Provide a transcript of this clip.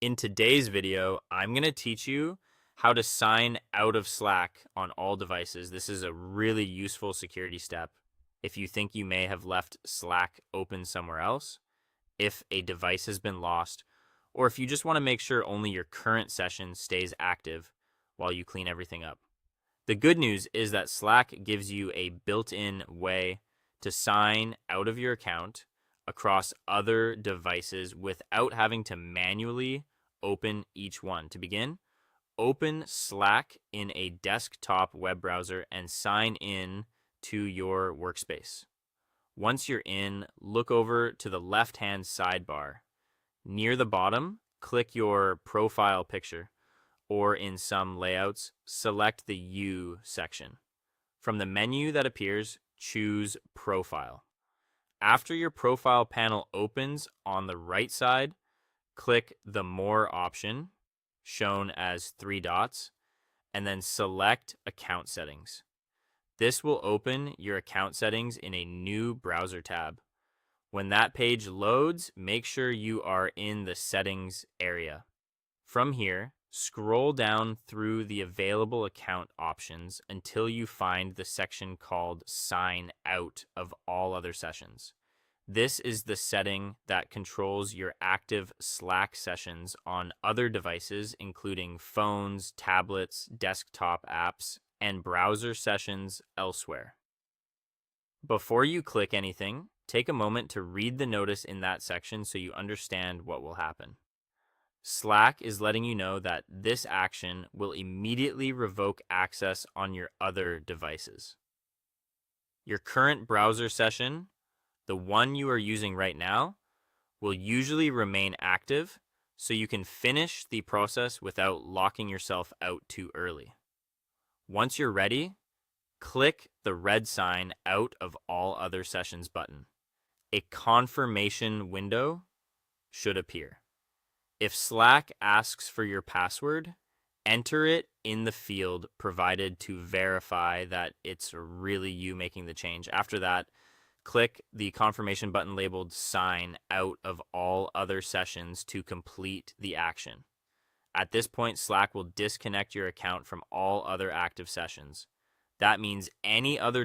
In today's video, I'm going to teach you how to sign out of Slack on all devices. This is a really useful security step if you think you may have left Slack open somewhere else, if a device has been lost, or if you just want to make sure only your current session stays active while you clean everything up. The good news is that Slack gives you a built-in way to sign out of your account across other devices without having to manually open each one. To begin, open Slack in a desktop web browser and sign in to your workspace. Once you're in, look over to the left-hand sidebar. Near the bottom, click your profile picture, or in some layouts, select the U section. From the menu that appears, choose Profile. After your profile panel opens on the right side, click the More option, shown as 3 dots, and then select Account Settings. This will open your account settings in a new browser tab. When that page loads, make sure you are in the Settings area. From here, scroll down through the available account options until you find the section called Sign Out of all other sessions. This is the setting that controls your active Slack sessions on other devices, including phones, tablets, desktop apps, and browser sessions elsewhere. Before you click anything, take a moment to read the notice in that section so you understand what will happen. Slack is letting you know that this action will immediately revoke access on your other devices. Your current browser session, the one you are using right now, will usually remain active, so you can finish the process without locking yourself out too early. Once you're ready, click the red sign Out of All Other Sessions button. A confirmation window should appear. If Slack asks for your password, enter it in the field provided to verify that it's really you making the change. After that, click the confirmation button labeled Sign Out of All Other Sessions to complete the action. At this point, Slack will disconnect your account from all other active sessions. That means any other